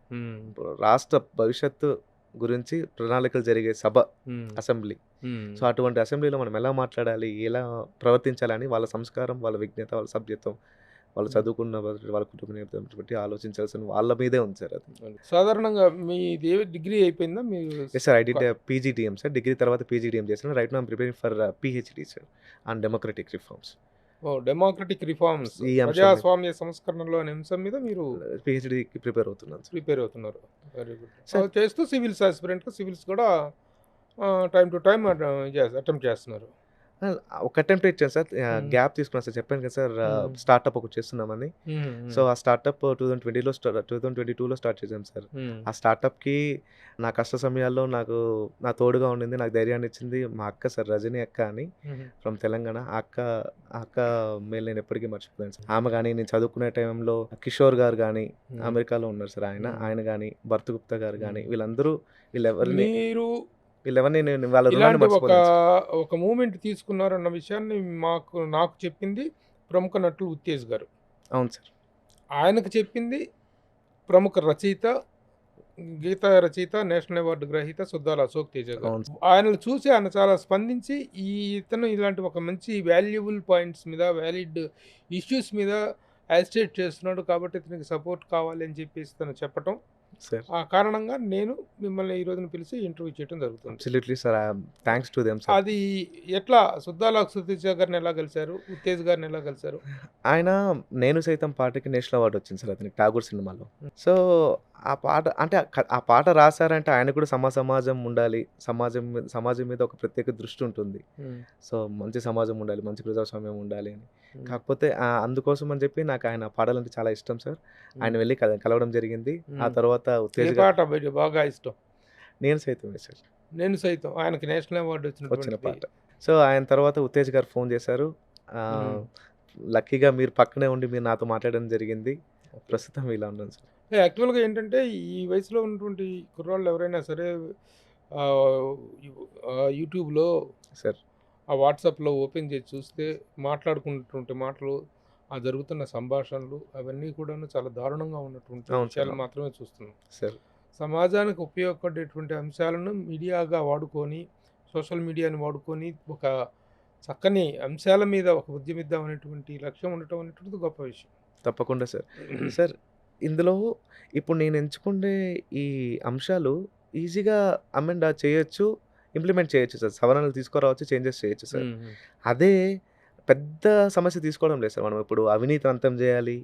[SPEAKER 3] రాష్ట్ర భవిష్యత్తు గురించి ప్రణాళికలు జరిగే సభ అసెంబ్లీ. సో అటువంటి అసెంబ్లీలో మనం ఎలా మాట్లాడాలి, ఎలా ప్రవర్తించాలని వాళ్ళ సంస్కారం, వాళ్ళ విజ్ఞత, వాళ్ళ సభ్యత్వం, వాళ్ళు చదువుకున్న వాళ్ళ కుటుంబ నేపథ్యం బట్టి ఆలోచించాల్సిన వాళ్ళ మీదే ఉంది సార్ అది.
[SPEAKER 2] సాధారణంగా మీ డిగ్రీ అయిపోయిందా?
[SPEAKER 3] Yes sir, I did PGDM sir. Degree తర్వాత పీజీడిఎం చేశాను. Right now I'm preparing for PhD sir on democratic reforms.
[SPEAKER 2] Democratic reforms,
[SPEAKER 3] ఈ అంశం
[SPEAKER 2] ప్రజాస్వామ్య సంస్కరణలో అనే అంశం మీద మీరు
[SPEAKER 3] పిహెచ్డికి ప్రిపేర్ అవుతున్నారు. Very good. సో
[SPEAKER 2] చేస్తూ సివిల్స్ ఆస్పిరెంట్గా సివిల్స్ కూడా టైం టు టైం అటెంప్ట్ చేస్తున్నారు.
[SPEAKER 3] ఆ! ఒక అటెంప్ట్ ఇచ్చాను సార్. గ్యాప్ తీసుకున్నాను సార్. చెప్పాను కదా సార్ స్టార్టప్ ఒకటి చేస్తున్నామని. సో, ఆ స్టార్టప్ 2022లో స్టార్ట్ చేశాను సార్. ఆ స్టార్టప్‌కి నా కష్ట సమయాల్లో నా తోడుగా ఉండింది. నాకు ధైర్యాన్ని ఇచ్చింది మా అక్క సార్. రజని అక్క అని ఫ్రమ్ తెలంగాణ. ఆ అక్క మేలు నేను ఎప్పటికీ మర్చిపోలేను సార్. ఆమె గాని, నేను చదువుకునే టైంలో కిషోర్ గారు గాని అమెరికాలో ఉన్నారు సార్ ఆయన. ఆయన గాని, భరత్ గుప్తా గారు గాని వీళ్ళెవరిని
[SPEAKER 2] మీరు
[SPEAKER 3] నేను వాళ్ళ రుణాన్ని
[SPEAKER 2] ఇలాంటి
[SPEAKER 3] మర్చిపోలేను సార్.
[SPEAKER 2] ఒక మూమెంట్ తీసుకున్నారన్న విషయాన్ని నాకు చెప్పింది ప్రముఖ నటులు ఉత్తేజ్ గారు.
[SPEAKER 3] అవును సార్.
[SPEAKER 2] ఆయనకు చెప్పింది ప్రముఖ రచయిత, గీత రచయిత, నేషనల్ అవార్డు గ్రహీత సుద్దాల అశోక్ తేజ గారు.
[SPEAKER 3] అవును సార్.
[SPEAKER 2] ఆయనను చూసి ఆయన చాలా స్పందించి ఇతను ఇలాంటి ఒక మంచి వాల్యుబుల్ పాయింట్స్ మీద, వ్యాలిడ్ ఇష్యూస్ మీద యాజిటేట్ చేస్తున్నాడు కాబట్టి ఇతనికి సపోర్ట్ కావాలి అని చెప్పేసి తను చెప్పటం,
[SPEAKER 3] సార్.
[SPEAKER 2] ఆ కారణంగా నేను మిమ్మల్ని ఈ రోజున పిలిచి ఇంటర్వ్యూ చేయడం జరుగుతుంది.
[SPEAKER 3] Absolutely sir. Thanks to them sir.
[SPEAKER 2] అది ఎట్లా సుద్దాల అశోక్ తేజ గారిని ఎలా కలిశారు? ఉత్తేజ్ గారిని ఎలా కలిశారు?
[SPEAKER 3] ఆయన 'నేను సైతం' పాటకి నేషనల్ అవార్డ్ వచ్చింది సార్ అతనికి 'ఠాగూర్' సినిమాలో. సో, ఆ పాట అంటే ఆ పాట రాసారంటే ఆయనకు కూడా సమాజం ఉండాలి. సమాజం మీద ఒక ప్రత్యేక దృష్టి ఉంటుంది. సో, మంచి సమాజం ఉండాలి, మంచి ప్రజాస్వామ్యం ఉండాలి అని. కాకపోతే అందుకోసం అని చెప్పి నాకు ఆయన పాడాలంటే చాలా ఇష్టం సార్. ఆయన వెళ్ళి కలవడం జరిగింది. ఆ తర్వాత
[SPEAKER 2] ఏ
[SPEAKER 3] ఉత్తేజ్ గారు
[SPEAKER 2] పాట బాగా ఇష్టం?
[SPEAKER 3] 'నేను సైతమే' సార్
[SPEAKER 2] నేను సైతం ఆయనకి నేషనల్ అవార్డు
[SPEAKER 3] వచ్చిన
[SPEAKER 2] వచ్చినటువంటి
[SPEAKER 3] పాట. సో, ఆయన తర్వాత ఉత్తేజ్ గారు ఫోన్ చేశారు. లక్కీగా మీరు పక్కనే ఉండి మీరు నాతో మాట్లాడడం జరిగింది. ప్రస్తుతం ఇలా ఉన్నాను సార్.
[SPEAKER 2] యాక్చువల్గా ఏంటంటే ఈ వయసులో ఉన్నటువంటి కుర్రాళ్ళు ఎవరైనా సరే యూట్యూబ్లో
[SPEAKER 3] సార్.
[SPEAKER 2] ఆ వాట్సాప్లో ఓపెన్ చేసి చూస్తే మాట్లాడుకున్నటువంటి మాటలు, ఆ జరుగుతున్న సంభాషణలు అవన్నీ కూడాను చాలా దారుణంగా ఉన్నటువంటి
[SPEAKER 3] అవును సార్.
[SPEAKER 2] విషయాలు మాత్రమే చూస్తున్నాం.
[SPEAKER 3] సార్.
[SPEAKER 2] సమాజానికి ఉపయోగపడేటువంటి అంశాలను మీడియాగా వాడుకొని, సోషల్ మీడియాని వాడుకొని ఒక చక్కని అంశాల మీద ఒక ఉద్యమిద్దాం అనేటువంటి లక్ష్యం ఉండటం అనేటువంటిది గొప్ప విషయం.
[SPEAKER 3] తప్పకుండా సార్. సార్, ఇందులో ఇప్పుడు నేను ఎంచుకునే ఈ అంశాలు ఈజీగా చేయొచ్చు, ఇంప్లిమెంట్ చేయొచ్చు సార్. సవరణలు తీసుకురావచ్చు, చేంజెస్ చేయొచ్చు సార్. అదే పెద్ద సమస్య తీసుకోవడం లేదు సార్. మనం ఇప్పుడు అవినీతిని అంతం చేయాలి,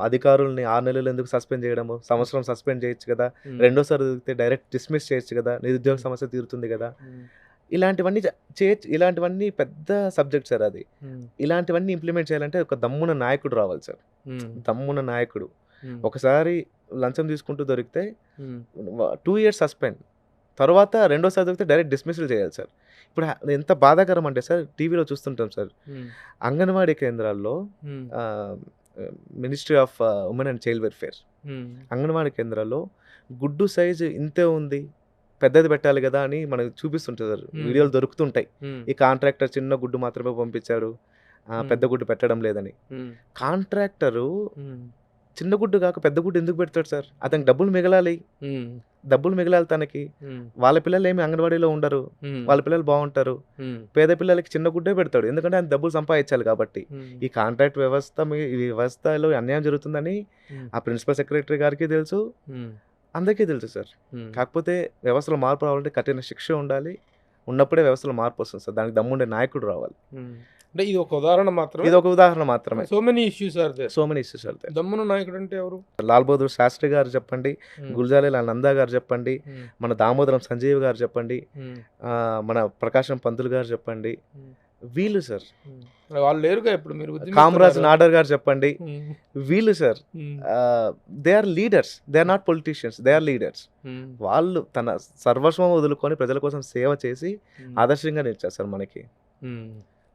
[SPEAKER 3] అధికారుల్ని 6 నెలలు ఎందుకు సస్పెండ్ చేయడము, సంవత్సరం సస్పెండ్ చేయొచ్చు కదా, రెండోసారి దొరికితే డైరెక్ట్ డిస్మిస్ చేయొచ్చు కదా, నిరుద్యోగ సమస్య తీరుతుంది కదా. ఇలాంటివన్నీ చేయొచ్చు. ఇలాంటివన్నీ పెద్ద సబ్జెక్ట్ సార్ అది. ఇలాంటివన్నీ ఇంప్లిమెంట్ చేయాలంటే ఒక దమ్మున నాయకుడు రావాలి సార్. దమ్మున నాయకుడు. ఒకసారి లంచం తీసుకుంటూ దొరికితే 2 ఇయర్స్ సస్పెండ్, తర్వాత రెండోసారి దొరికితే డైరెక్ట్ డిస్మిస్లు చేయాలి సార్. ఇప్పుడు ఎంత బాధాకరం అంటే సార్, టీవీలో చూస్తుంటాం సార్, అంగన్వాడీ కేంద్రాల్లో ministry of women and child welfare anganwadi కేంద్రాల్లో గుడ్డు సైజు ఇంతే ఉంది, పెద్దది పెట్టాలి కదా అని మనకు చూపిస్తుంటారు సార్. వీడియోలు దొరుకుతుంటాయి. ఈ కాంట్రాక్టర్ చిన్న గుడ్డు మాత్రమే పంపించారు, పెద్ద గుడ్డు పెట్టడం లేదని. కాంట్రాక్టరు చిన్న గుడ్డు కాక పెద్ద గుడ్డు ఎందుకు పెడతాడు సార్? అతనికి డబ్బులు మిగలాలి తనకి. వాళ్ళ పిల్లలు ఏమి అంగన్వాడీలో ఉండరు, వాళ్ళ పిల్లలు బాగుంటారు. పేద పిల్లలకి చిన్న గుడ్డే పెడతాడు, ఎందుకంటే ఆయన డబ్బులు సంపాదించాలి కాబట్టి. ఈ కాంట్రాక్ట్ ఈ వ్యవస్థలో అన్యాయం జరుగుతుందని ఆ ప్రిన్సిపల్ సెక్రటరీ గారికి తెలుసు, అందరికీ తెలుసు సార్. కాకపోతే వ్యవస్థలో మార్పు రావాలంటే కఠిన శిక్ష ఉండాలి. ఉన్నప్పుడే వ్యవస్థలో మార్పు వస్తుంది సార్. దానికి దమ్ముండే నాయకుడు రావాలి.
[SPEAKER 2] అంటే ఇది ఒక ఉదాహరణ మాత్రమే.
[SPEAKER 3] ఇది ఒక ఉదాహరణ మాత్రమే.
[SPEAKER 2] So many issues are
[SPEAKER 3] there.
[SPEAKER 2] దమ్మున నాయకుడు అంటే ఎవరు?
[SPEAKER 3] లాల్ బహదూర్ శాస్త్రి గారు చెప్పండి, గుల్జారీలాల్ నందా గారు చెప్పండి, మన దామోదరం సంజీవ్ గారు చెప్పండి, మన ప్రకాశం పంతులు గారు చెప్పండి, వీళ్ళు సార్.
[SPEAKER 2] వాళ్ళు లేరుగా ఇప్పుడు. మీరు
[SPEAKER 3] కామరాజ్ నాడర్ గారు చెప్పండి, వీళ్ళు సార్. They are leaders, they are not politicians, they are leaders. వాళ్ళు తన సర్వస్వం వదులుకొని ప్రజల కోసం సేవ చేసి ఆదర్శంగా నిలిచారు సార్ మనకి.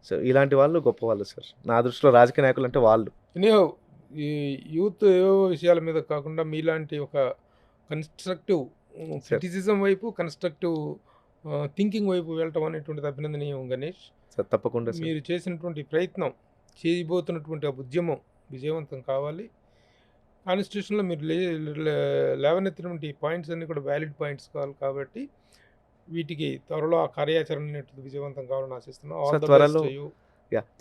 [SPEAKER 3] సో ఇలాంటి వాళ్ళు గొప్ప వాళ్ళు సార్. నా దృష్టిలో రాజకీయ నాయకులు అంటే వాళ్ళు.
[SPEAKER 2] ఈ యూత్ ఏవో విషయాల మీద కాకుండా మీలాంటి ఒక కన్స్ట్రక్టివ్ క్రిటిసిజం వైపు, కన్స్ట్రక్టివ్ థింకింగ్ వైపు వెళ్ళటం అనేటువంటిది అభినందనీయం గణేష్
[SPEAKER 3] సార్. తప్పకుండా సార్.
[SPEAKER 2] మీరు చేసినటువంటి ప్రయత్నం, చేయబోతున్నటువంటి ఆ ఉద్యమం విజయవంతం కావాలి. కాన్స్టిట్యూషన్లో మీరు లేవనెత్తినటువంటి పాయింట్స్ అన్నీ కూడా వ్యాలిడ్ పాయింట్స్ కావాలి కాబట్టి వీటికి త్వరలో ఆ కార్యాచరణ అనేటువంటి విజయవంతం కావాలని ఆశిస్తున్నాం.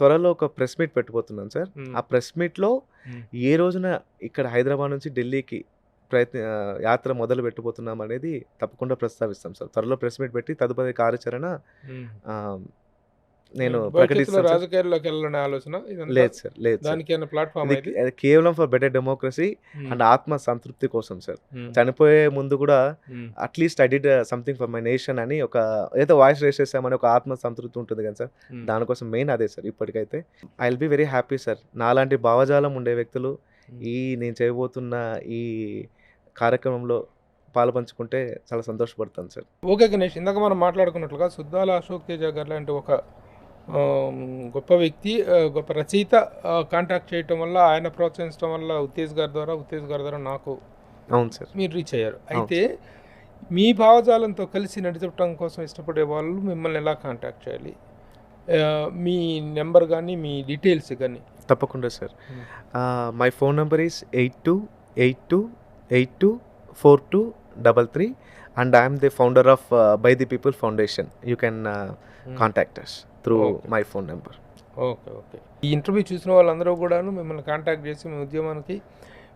[SPEAKER 3] త్వరలో ఒక ప్రెస్ మీట్ పెట్టబోతున్నాను సార్. ఆ ప్రెస్ మీట్లో ఏ రోజున ఇక్కడ హైదరాబాద్ నుంచి ఢిల్లీకి యాత్ర మొదలు పెట్టబోతున్నాం అనేది తప్పకుండా ప్రస్తావిస్తాం సార్. త్వరలో ప్రెస్ మీట్ పెట్టి తదుపరి కార్యాచరణ నేను
[SPEAKER 2] భవిష్యత్తులో
[SPEAKER 3] ప్రకటిస్తాను సార్.
[SPEAKER 2] రాజకీయాల్లోకి వెళ్ళాలనే ఆలోచన ఇదంతా?
[SPEAKER 3] లేదు సార్, లేదు సార్.
[SPEAKER 2] దానికి ఏమైనా ప్లాట్ఫామ్
[SPEAKER 3] ఇది కేవలం ఫర్ బెటర్ డెమోక్రసీ అండ్ ఆత్మ సంతృప్తి కోసం సార్. చనిపోయే ముందు కూడా at least I did something for my nation అని ఒక ఏదో వాయిస్ రేస్ చేస్తామని ఒక ఆత్మ సంతృప్తి ఉంటుంది కదా సార్. దానికోసం మెయిన్ అదే సార్. ఇప్పటికైతే I will be very happy sir. నాలాంటి భావజాలం ఉండే వ్యక్తులు నేను చేయబోతున్న ఈ కార్యక్రమంలో పాలుపంచుకుంటే చాలా సంతోషపడతాను సార్.
[SPEAKER 2] ఓకే గణేష్, ఇందాక మనం మాట్లాడుకున్నట్లుగా సుద్దాల అశోక్ తేజ గారు లాంటి ఒక గొప్ప వ్యక్తి, గొప్ప రచయిత కాంటాక్ట్ చేయటం వల్ల, ఆయన ప్రోత్సహించడం వల్ల ఉత్తేజ్ గారి ద్వారా నాకు
[SPEAKER 3] అవును సార్.
[SPEAKER 2] మీరు రీచ్ అయ్యారు. అయితే మీ భావజాలంతో కలిసి నడిచడం కోసం ఇష్టపడే వాళ్ళు మిమ్మల్ని ఎలా కాంటాక్ట్ చేయాలి? మీ నెంబర్ కానీ మీ డీటెయిల్స్ కానీ.
[SPEAKER 3] తప్పకుండా sir. My phone number is 8282824233 and I am the founder of By the People Foundation. You can contact us through my phone number.
[SPEAKER 2] Okay. ఈ ఇంటర్వ్యూ చూసిన వాళ్ళందరూ కూడాను మిమ్మల్ని కాంటాక్ట్ చేసి మీ ఉద్యమానికి,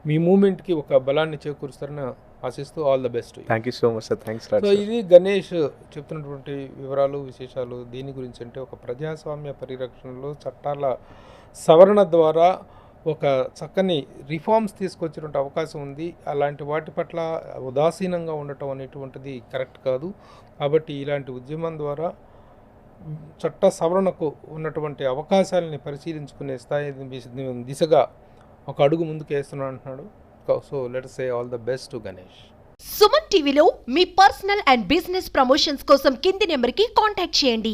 [SPEAKER 2] మీ మూమెంట్కి ఒక బలాన్ని చేకూరుస్తారని ఆశిస్తూ all the best.
[SPEAKER 3] Thank you so much sir. Thanks lot
[SPEAKER 2] so
[SPEAKER 3] sir.
[SPEAKER 2] ఇది గణేష్ చెప్తున్నటువంటి వివరాలు, విశేషాలు. దీని గురించి అంటే ఒక ప్రజాస్వామ్య పరిరక్షణలో చట్టాల సవరణ ద్వారా ఒక చక్కని రిఫార్మ్స్ తీసుకొచ్చినటువంటి అవకాశం ఉంది. అలాంటి వాటి పట్ల ఉదాసీనంగా ఉండటం అనేటువంటిది కరెక్ట్ కాదు. కాబట్టి ఇలాంటి ఉద్యమం ద్వారా చట్ట సవరణకు ఉన్నటువంటి అవకాశాలని పరిశీలించుకునే స్థాయి దిశగా ఒక అడుగు ముందుకు వేస్తున్నాను అంటున్నాడు. So let's say all the best to Ganesh.
[SPEAKER 1] Suman టీవీలో మీ పర్సనల్ అండ్ బిజినెస్ ప్రమోషన్స్ కోసం కింది నెంబర్కి కాంటాక్ట్ చేయండి.